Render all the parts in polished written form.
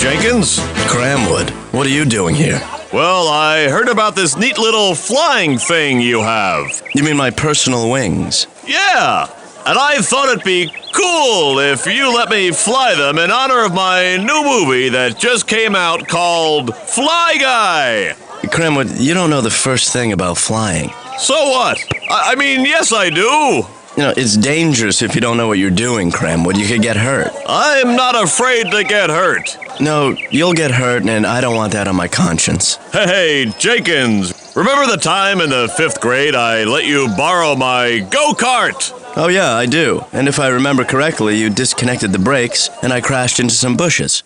Jenkins. Cramwood, what are you doing here? Well, I heard about this neat little flying thing you have. You mean my personal wings? Yeah, and I thought it'd be cool if you let me fly them in honor of my new movie that just came out called Fly Guy. Cramwood, you don't know the first thing about flying. So what? I mean, yes, I do. You know, it's dangerous if you don't know what you're doing, Cramwood. You could get hurt. I'm not afraid to get hurt. No, you'll get hurt, and I don't want that on my conscience. Hey, Jenkins, remember the time in the 5th grade I let you borrow my go-kart? Oh yeah, I do. And if I remember correctly, you disconnected the brakes, and I crashed into some bushes.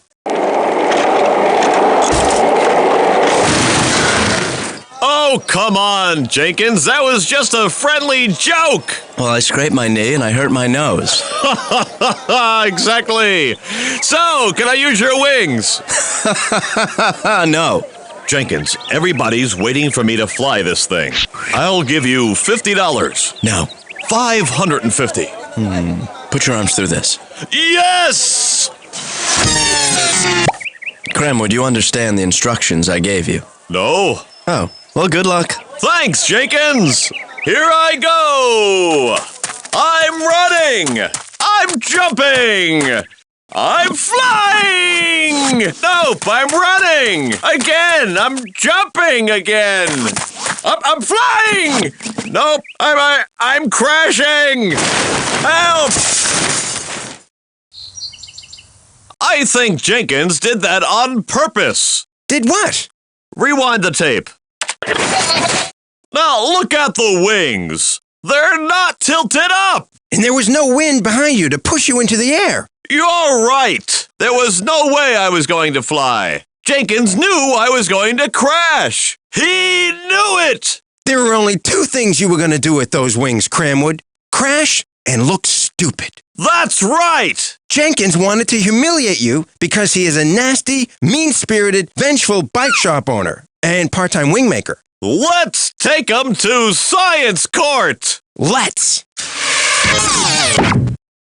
Oh, come on, Jenkins. That was just a friendly joke. Well, I scraped my knee and I hurt my nose. Exactly. So, can I use your wings? No. Jenkins, everybody's waiting for me to fly this thing. I'll give you $50. No. $550. Put your arms through this. Yes! Cramwood, you understand the instructions I gave you? No. Oh, well, good luck. Thanks, Jenkins. Here I go. I'm running. I'm jumping. I'm flying. Nope, I'm running. Again, I'm jumping again. I'm flying. Nope, I'm crashing. Help. I think Jenkins did that on purpose. Did what? Rewind the tape. Now look at the wings. They're not tilted up. And there was no wind behind you to push you into the air. You're right. There was no way I was going to fly. Jenkins knew I was going to crash. He knew it. There were only two things you were going to do with those wings, Cramwood. Crash and look stupid. That's right. Jenkins wanted to humiliate you because he is a nasty, mean-spirited, vengeful bike shop owner and part-time wingmaker. Let's take him to science court. Let's!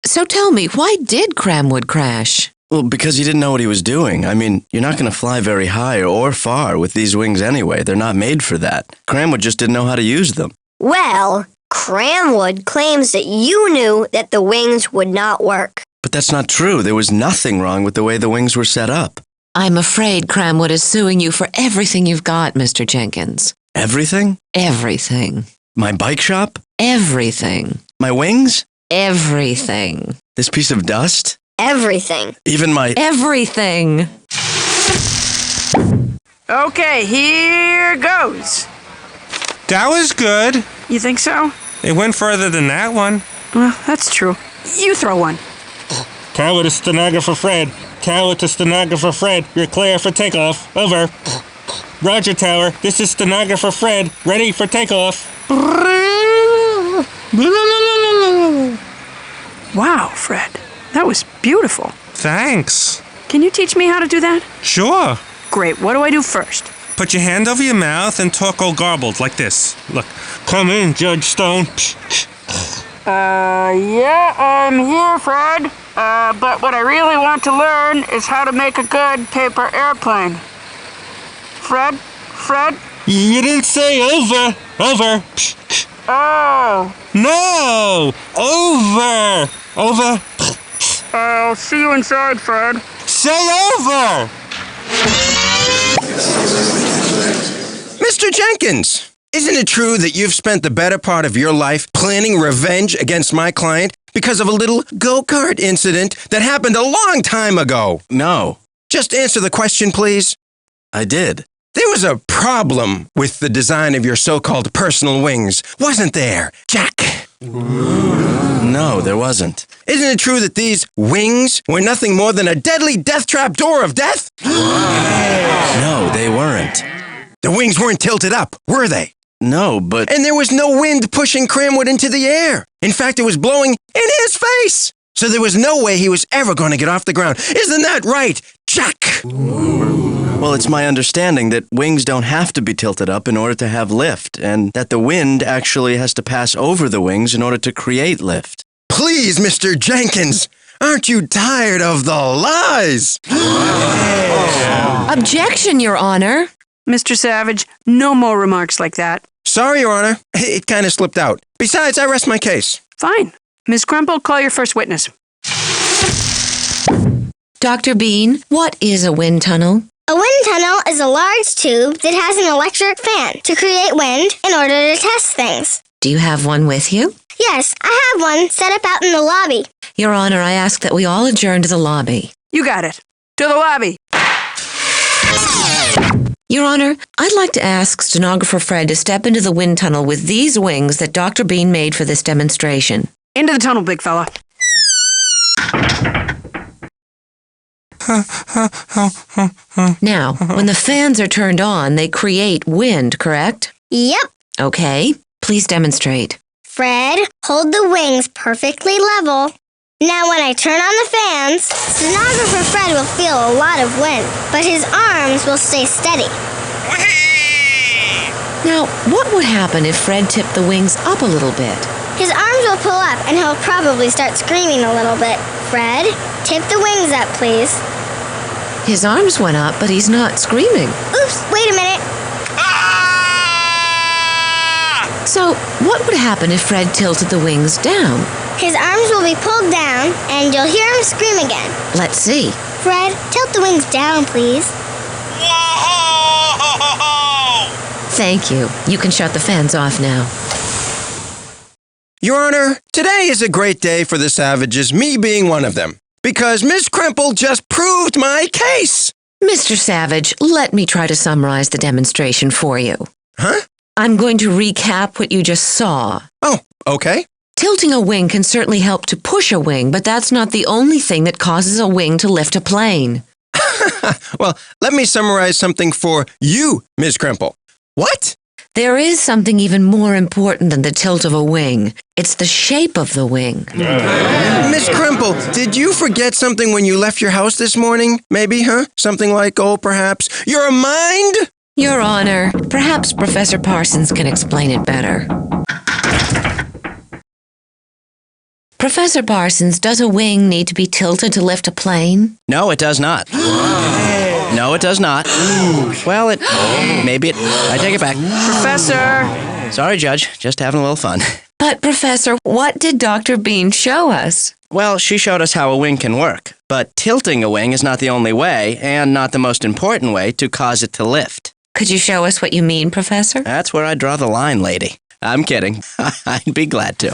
So tell me, why did Cramwood crash? Well, because he didn't know what he was doing. I mean, you're not going to fly very high or far with these wings anyway. They're not made for that. Cramwood just didn't know how to use them. Well, Cramwood claims that you knew that the wings would not work. But that's not true. There was nothing wrong with the way the wings were set up. I'm afraid Cramwood is suing you for everything you've got, Mr. Jenkins. Everything? Everything. My bike shop? Everything. My wings? Everything. This piece of dust? Everything. Even my... Everything. Okay, here goes. That was good. You think so? It went further than that one. Well, that's true. You throw one. Tower to stenographer Fred. Tower to stenographer Fred. You're clear for takeoff. Over. Roger, Tower. This is stenographer Fred. Ready for takeoff. Wow, Fred. That was beautiful. Thanks. Can you teach me how to do that? Sure. Great. What do I do first? Put your hand over your mouth and talk all garbled like this. Look. Come in, Judge Stone. Yeah, I'm here, Fred. But what I really want to learn is how to make a good paper airplane. Fred? You didn't say over. Over. Oh. No! Over! Over. I'll see you inside, Fred. Say over! Mr. Jenkins, isn't it true that you've spent the better part of your life planning revenge against my client because of a little go-kart incident that happened a long time ago? No. Just answer the question, please. I did. There was a problem with the design of your so-called personal wings, wasn't there, Jack? No, there wasn't. Isn't it true that these wings were nothing more than a deadly death trap door of death? No, they weren't. The wings weren't tilted up, were they? No, but... And there was no wind pushing Cramwood into the air. In fact, it was blowing in his face. So there was no way he was ever going to get off the ground. Isn't that right, Jack? Well, it's my understanding that wings don't have to be tilted up in order to have lift, and that the wind actually has to pass over the wings in order to create lift. Please, Mr. Jenkins, Aren't you tired of the lies? Objection, Your Honor. Mr. Savage, no more remarks like that. Sorry, Your Honor. It kind of slipped out. Besides, I rest my case. Fine. Miss Crumple, call your first witness. Dr. Bean, what is a wind tunnel? A wind tunnel is a large tube that has an electric fan to create wind in order to test things. Do you have one with you? Yes, I have one set up out in the lobby. Your Honor, I ask that we all adjourn to the lobby. You got it. To the lobby. Your Honor, I'd like to ask stenographer Fred to step into the wind tunnel with these wings that Dr. Bean made for this demonstration. Into the tunnel, big fella. Now, when the fans are turned on, they create wind, correct? Yep. Okay, please demonstrate. Fred, hold the wings perfectly level. Now when I turn on the fans, stenographer Fred will feel a lot of wind, but his arms will stay steady. Now, what would happen if Fred tipped the wings up a little bit? His arms will pull up and he'll probably start screaming a little bit. Fred, tip the wings up, please. His arms went up, but he's not screaming. Oops, wait a minute. So, what would happen if Fred tilted the wings down? His arms will be pulled down and you'll hear him scream again. Let's see. Fred, tilt the wings down, please. Thank you. You can shut the fans off now. Your Honor, today is a great day for the Savages, me being one of them, because Miss Crimple just proved my case. Mr. Savage, let me try to summarize the demonstration for you. Huh? I'm going to recap what you just saw. Oh, okay. Tilting a wing can certainly help to push a wing, but that's not the only thing that causes a wing to lift a plane. Well, let me summarize something for you, Miss Crimple. What? There is something even more important than the tilt of a wing. It's the shape of the wing. Miss Crimple, did you forget something when you left your house this morning? Maybe, huh? Something like, perhaps, your mind? Your Honor, perhaps Professor Parsons can explain it better. Professor Parsons, does a wing need to be tilted to lift a plane? No, it does not. No, it does not. Well, maybe it. I take it back. Professor! Sorry, Judge. Just having a little fun. But, Professor, what did Dr. Bean show us? Well, she showed us how a wing can work. But tilting a wing is not the only way, and not the most important way, to cause it to lift. Could you show us what you mean, Professor? That's where I draw the line, lady. I'm kidding. I'd be glad to.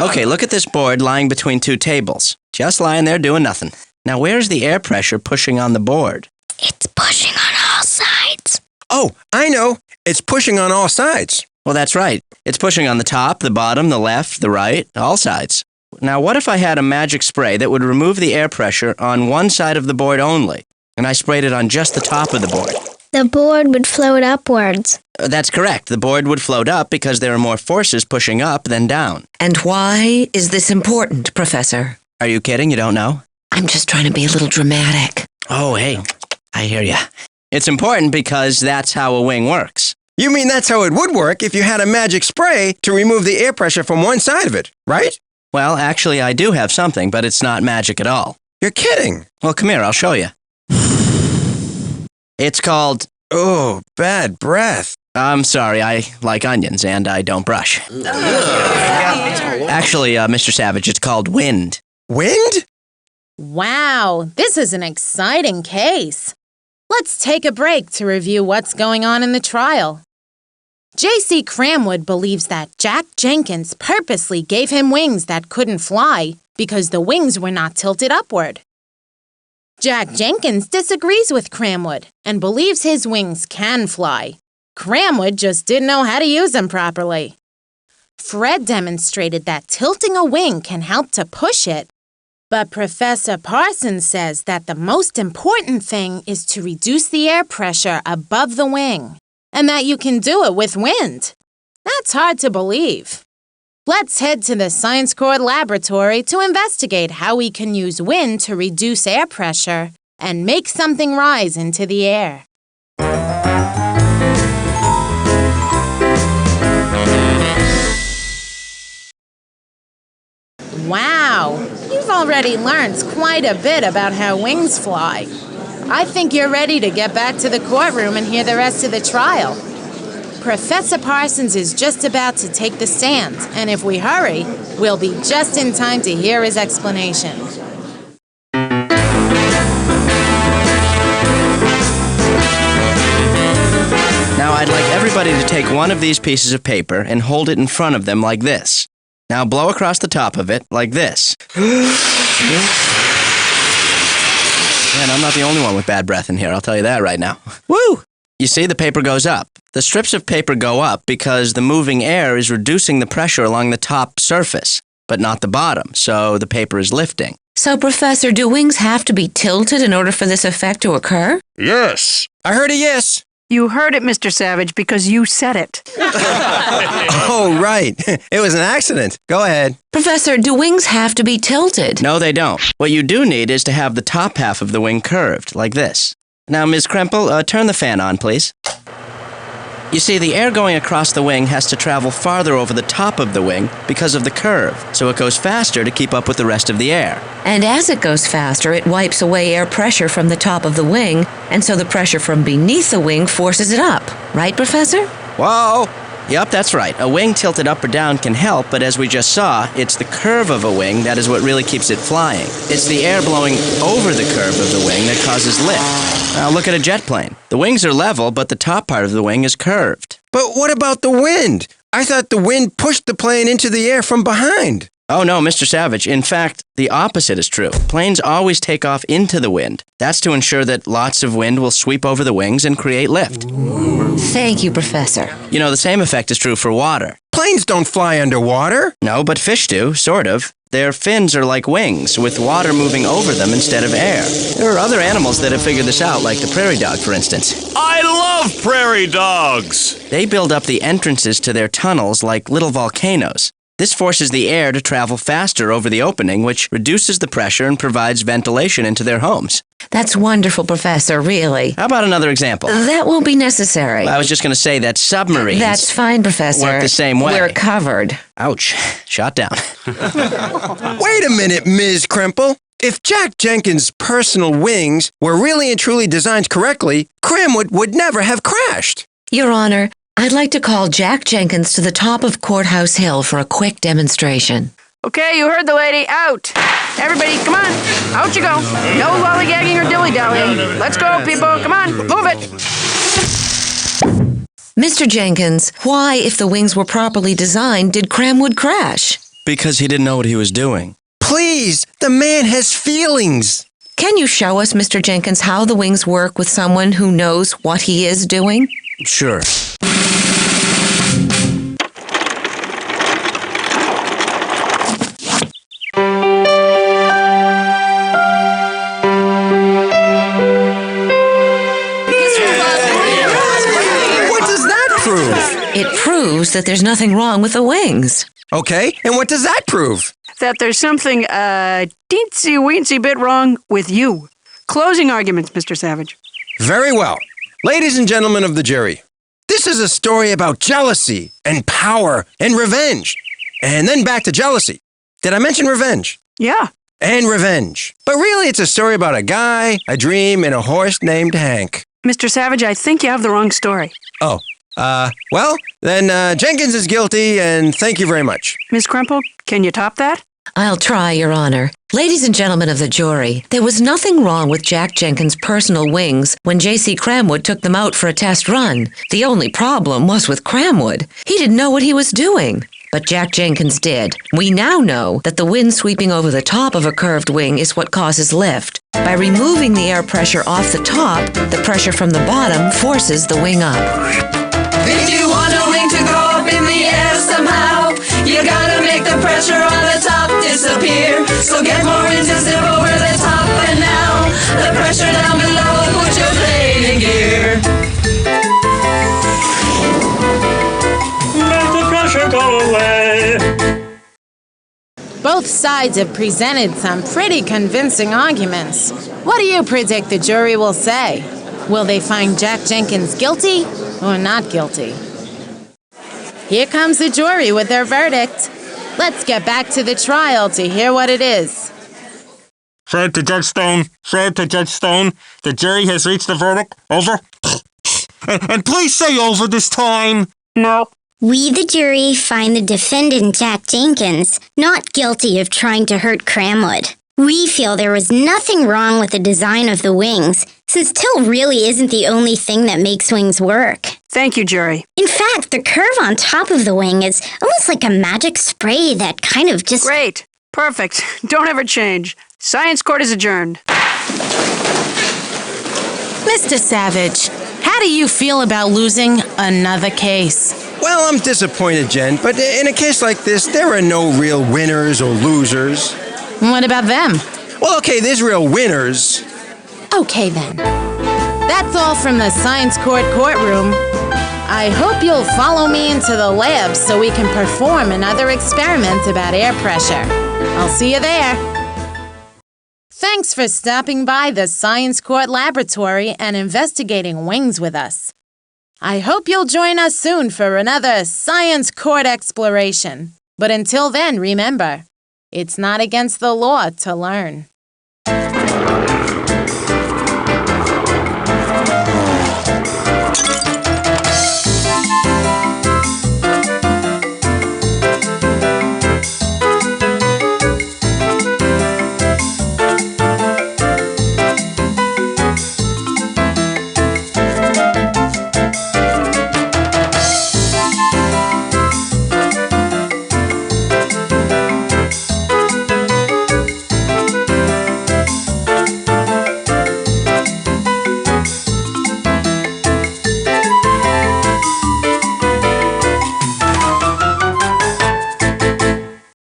Okay, look at this board lying between two tables. Just lying there doing nothing. Now, where's the air pressure pushing on the board? It's pushing on all sides. Oh, I know. It's pushing on all sides. Well, that's right. It's pushing on the top, the bottom, the left, the right, all sides. Now, what if I had a magic spray that would remove the air pressure on one side of the board only, and I sprayed it on just the top of the board? The board would float upwards. That's correct. The board would float up because there are more forces pushing up than down. And why is this important, Professor? Are you kidding? You don't know? I'm just trying to be a little dramatic. Oh, hey, I hear ya. It's important because that's how a wing works. You mean that's how it would work if you had a magic spray to remove the air pressure from one side of it, right? Well, actually, I do have something, but it's not magic at all. You're kidding. Well, come here, I'll show you. It's called... Oh, bad breath. I'm sorry, I like onions and I don't brush. Actually, Mr. Savage, it's called wind. Wind? Wow, this is an exciting case. Let's take a break to review what's going on in the trial. J.C. Cramwood believes that Jack Jenkins purposely gave him wings that couldn't fly because the wings were not tilted upward. Jack Jenkins disagrees with Cramwood and believes his wings can fly. Cramwood just didn't know how to use them properly. Fred demonstrated that tilting a wing can help to push it, but Professor Parsons says that the most important thing is to reduce the air pressure above the wing, and that you can do it with wind. That's hard to believe. Let's head to the Science Corps laboratory to investigate how we can use wind to reduce air pressure and make something rise into the air. Wow, you've already already learned quite a bit about how wings fly. I think you're ready to get back to the courtroom and hear the rest of the trial. Professor Parsons is just about to take the stand, and if we hurry, we'll be just in time to hear his explanation. Now, I'd like everybody to take one of these pieces of paper and hold it in front of them like this. Now blow across the top of it like this. Man, I'm not the only one with bad breath in here, I'll tell you that right now. Woo! You see, the paper goes up. The strips of paper go up because the moving air is reducing the pressure along the top surface, but not the bottom, so the paper is lifting. So, Professor, do wings have to be tilted in order for this effect to occur? Yes. I heard a yes. You heard it, Mr. Savage, because you said it. Oh, right. It was an accident. Go ahead. Professor, do wings have to be tilted? No, they don't. What you do need is to have the top half of the wing curved, like this. Now, Ms. Kremple, turn the fan on, please. You see, the air going across the wing has to travel farther over the top of the wing because of the curve, so it goes faster to keep up with the rest of the air. And as it goes faster, it wipes away air pressure from the top of the wing, and so the pressure from beneath the wing forces it up. Right, Professor? Whoa! Yup, that's right. A wing tilted up or down can help, but as we just saw, it's the curve of a wing that is what really keeps it flying. It's the air blowing over the curve of the wing that causes lift. Now look at a jet plane. The wings are level, but the top part of the wing is curved. But what about the wind? I thought the wind pushed the plane into the air from behind. Oh no, Mr. Savage. In fact, the opposite is true. Planes always take off into the wind. That's to ensure that lots of wind will sweep over the wings and create lift. Thank you, Professor. You know, the same effect is true for water. Planes don't fly underwater. No, but fish do, sort of. Their fins are like wings, with water moving over them instead of air. There are other animals that have figured this out, like the prairie dog, for instance. I love prairie dogs. They build up the entrances to their tunnels like little volcanoes. This forces the air to travel faster over the opening, which reduces the pressure and provides ventilation into their homes. That's wonderful, Professor, really. How about another example? That won't be necessary. I was just going to say that submarines... That's fine, Professor. Work the same way. We're covered. Ouch. Shot down. Wait a minute, Ms. Kremple. If Jack Jenkins' personal wings were really and truly designed correctly, Cramwood would never have crashed. Your Honor, I'd like to call Jack Jenkins to the top of Courthouse Hill for a quick demonstration. Okay, you heard the lady. Out. Everybody, come on. Out you go. No lollygagging or dilly-dallying. Let's go, people. Come on, move it. Mr. Jenkins, why, if the wings were properly designed, did Cramwood crash? Because he didn't know what he was doing. Please, the man has feelings. Can you show us, Mr. Jenkins, how the wings work with someone who knows what he is doing? Sure. It proves that there's nothing wrong with the wings. Okay, and what does that prove? That there's something teensy-weensy bit wrong with you. Closing arguments, Mr. Savage. Very well. Ladies and gentlemen of the jury, this is a story about jealousy and power and revenge. And then back to jealousy. Did I mention revenge? Yeah. And revenge. But really, it's a story about a guy, a dream, and a horse named Hank. Mr. Savage, I think you have the wrong story. Oh, well, then Jenkins is guilty, and thank you very much. Miss Kremple, can you top that? I'll try, Your Honor. Ladies and gentlemen of the jury, there was nothing wrong with Jack Jenkins' personal wings when J.C. Cramwood took them out for a test run. The only problem was with Cramwood. He didn't know what he was doing. But Jack Jenkins did. We now know that the wind sweeping over the top of a curved wing is what causes lift. By removing the air pressure off the top, the pressure from the bottom forces the wing up. If you want a wing to go up in the air somehow, you gotta make the pressure on the top disappear. So get more intensive over the top, and now the pressure down below will put your plane in gear. Let the pressure go away. Both sides have presented some pretty convincing arguments. What do you predict the jury will say? Will they find Jack Jenkins guilty or not guilty? Here comes the jury with their verdict. Let's get back to the trial to hear what it is. Fred to Judge Stone. Fred to Judge Stone. The jury has reached a verdict. Over. And please say over this time. No. We, the jury, find the defendant, Jack Jenkins, not guilty of trying to hurt Cramwood. We feel there was nothing wrong with the design of the wings, since tilt really isn't the only thing that makes wings work. Thank you, jury. In fact, the curve on top of the wing is almost like a magic spray that kind of just... Great. Perfect. Don't ever change. Science court is adjourned. Mr. Savage, how do you feel about losing another case? Well, I'm disappointed, Jen, but in a case like this, there are no real winners or losers. What about them? Well, okay, there's real winners. Okay, then. That's all from the Science Court courtroom. I hope you'll follow me into the lab so we can perform another experiment about air pressure. I'll see you there. Thanks for stopping by the Science Court Laboratory and investigating wings with us. I hope you'll join us soon for another Science Court exploration. But until then, remember, it's not against the law to learn.